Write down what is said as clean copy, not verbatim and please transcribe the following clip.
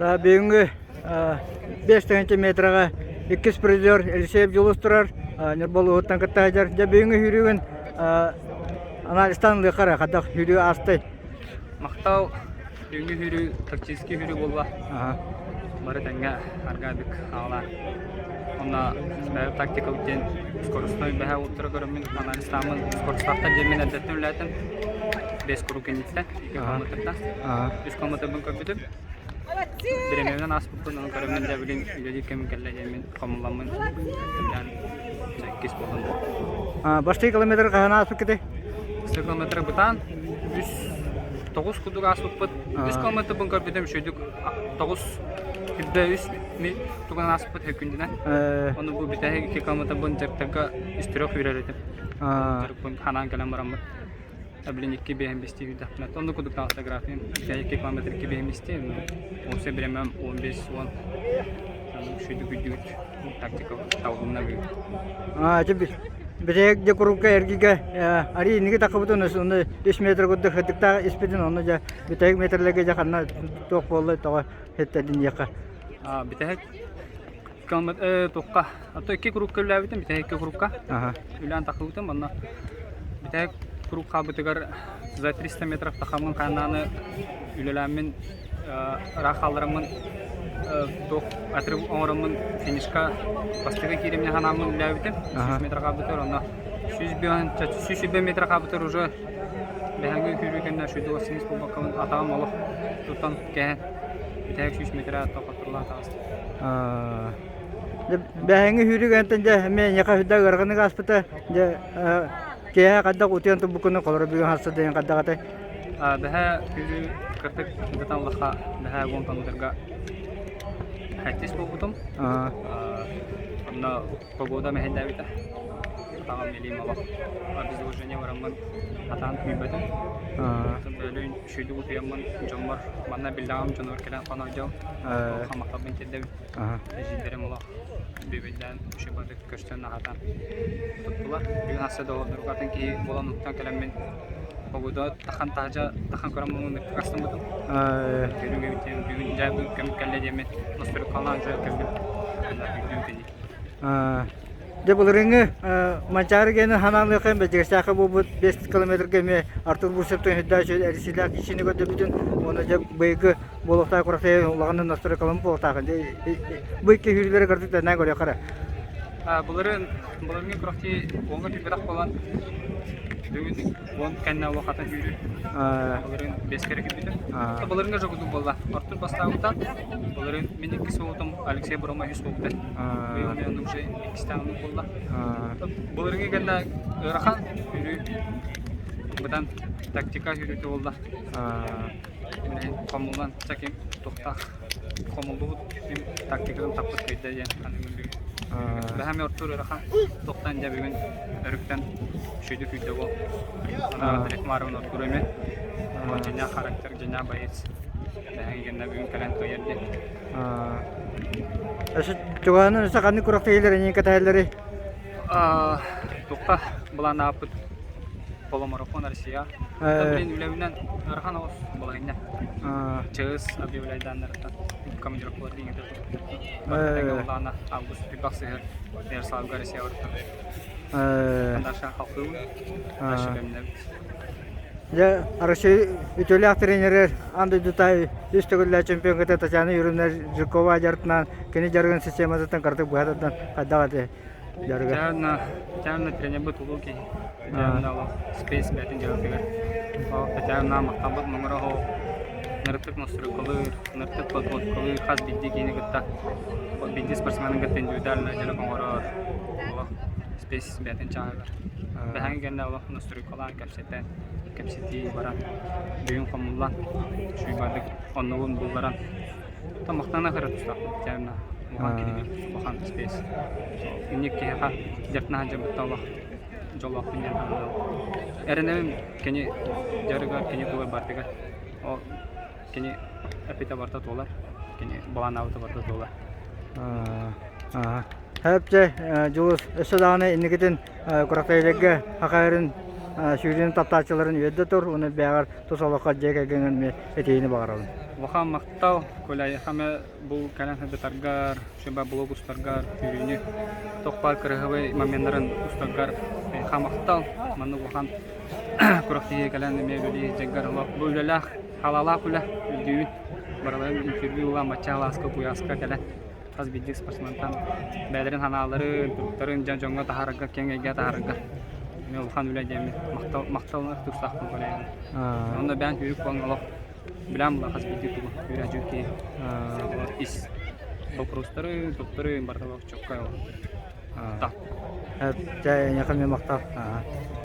Бүгінгі 5 метрға 2 призер Элисеев Жолустырар Нерболу Оттан Каттайжар. Бүгінгі хүрігін аналистан лықара қадақ хүрі астай. Мақтау бүгінгі хүрі тактический хүрі болла. Бары тәңге аргадық ағалар. Онна бәйіп тактикалық ден скоростной бәйі отыры көрімін аналистамын скоростақта жермен әдеттен үләтін 5 құру кенеттен 2 километрда 3 километрдің көпітіп біремеуінен ас бұқтын оның көрімін жәбілген үйдеді кемін кәлі жермен қамыламын кес болғанды. Башты километр қағана асып кете? 1 километр бұтан 9 құдық асып бұт 3 километр бұн көрпетім шөйдік 9 Күдді үс туған асып бұт өкіндінен. Оны бұл бітәйі 2 километр бұн жақтарға үстірек үйрер етім. Жәрік бұн қанан кәлем барам бұт. Әбілін 2 бейім бесті үйді ақпынат. Оны күдіктен автографиям. 2 километр 2 бейім бесті. Осы біремем 15-10. Шүйді күдді тактикалық тауылымына бүйім. Бітәйік де құрыққа әргеге ари неге тақы бұтын оны 5 метр күдді қыттықта еспетін оны бітәйік метрлерге жақанна тоқ болды тоға хеттәдін еқа. Бітәйік тоққа. Ато 2 құрыққа үләбітім, бітәйік 2 құрыққа. Үлән тақы бұтым, онна бітәйік құрыққа бұтығар 300 метр тақамын қайнаны үлеләмін рақалырымын тоқ әтіріп оңырымын финишқа бастығы кереміне қанамын үләбітім. 100 метр қабытыр, онна 100 метр қабытыр уже бәңгі күрігенне шүйді осыңыз бұл бақылын атағым олық тұттан кәйін. Бітәйік 100 метр тоқаттырла атағызды. Бәңгі хүрігентен мен яқа хүдді ғырғының аспыты кея қаддақ ұтыян тұбықыны қолыры бүгін хасы дейін қаддақ атай? Бәхә күрі кіртік ұдытан ұлыққа бәхә ғон танудырға әттес бұл бұтым. Онна погода мәхен дәуіті. Атағам елейм алақ. Біз ұжыне варамын атағын күйбәдім. Бөлін шүйді ұтыямын жомар. Манна білдағам жонор келен қана жау. Қамақтабын келдім. Жидерім алақ. Бөбелден шыбады көрістен ағатан тұттылар. Бүгін асыда олардың кейі болан ұқтан кәлеммен погода тақан тағжа, тақан көрамын қастым бұдым. Көрінге өтем, бүгін жай бұл көміп кәлі демен нұстырып қалан жай көміп бұл реңі манчары кені ханалы қайын бәжігі сақы бұл 5 километр кеме Артур Бурсептің хүдді шөйді әрісілі кешіне көді бүтін оны жа бұйғы болуқтай құрақтай олағының нұстырып қалын болуқтағын. Бұйғы хүрілері көрдік дәнен көрі қара. Бұларын құрақтай оңғы түбірақ болан бүгін он кәнне олы қатын хүрі. Бұларын 5 кәрі күбіді. Бұларыңға жоғыды болды. Артур бастауыдан бұларын мен 2 соғытым Алексей Бұрама 100 болды. Бұйғы мен оның жай 2 стағының болды. Бұларыңға кәнне ұрақан хүрі. Бұдан тактика хүріті болды. Қомылдан чәкем тоқтақ. Қомылды бұд тактикадан таппыз көйді ең қаныңын бүгін. Бәхәме Артур ұрақан тоқтан жа бүгін өріктен шүйді күйді бол. Ана дірек марығын Артур өме. Жена характер, жена байыз. Бәхәңгенде бүгін кәлән көйерде. Жоғанын сақаны құрақта елері, нең кәтәйелері? Тоқта бұлан апыт полумарафон Россия. Білен үләуінен ұрған ауыз болайында. Чығыз объявляйдан әріттен. Командировкалар дейінгі тәңгі олағына август бекбақ сығыр Ярславға Россия ұрыттан. Қандаршан қалқы өң, ашы бәмінді. Арасы ütülü тренерлер андай дутай үстігілі чемпион кәті тачаны үрімдер Жиркова жарытынан кені жарған системасыдан қартық бұғатыдан қаддағады жарға. Тәуіні тренер бұт ұлу кей. Тәуіні алу спейс бәтін жарып егер. Тәуіні мақтабыт мұңыра хоу. Ныртык нұсыры қылыр, ныртык подвод қылыр, қаз бидді кейіні күтті. Бидді спортсменің күтті индивидуально жарып мұңырар. Спейс бәтін чағығыр. Бәхәңі кәнді олық нұсыры қылан кәпсеттен. Кәпсеті баран, бүйін қомылан, шүйбадық, оннығын бұлдаран. Тамақтана қыры тұстақ, тәуіна, мұған келемек, бұған спейс. Үнек кейіға, дертіна жабытта олақ, жолақ бінен қанды. Әрінемім кені жарыға, кені бұлар бардыға. О, кені әпеті барда толар, кені балан ауыты барда толар. Әпте, жылыз өсі дағыны иннекетін құрақтайлығы хақайырын Şükrü'nün taptaçıların ödü tur, onu bəyər tosalaqqa cəgəgənən eteyini bağıralım. Waha maqtaw kolay hame bu kalan hada targar sheba blog ustargar yürüyünü tokpar kırıhıvı mamenların ustargar ha maqtaw manu wahan kuraktiye kalan mevlüli jaggar bulala halala kula düğün baralar interview wa maça laska buyaska kalan az bidik sportsmantan belerin hanaları turukların janjonga taharga kengege taharga ne wahan ula jemi maqtaw tursaq kolay onda ben yürük bangalo bilang lah khas bidik tuh yura juki is bokrosteri dokter yang bertawak cokal tak Jaya kami maktab.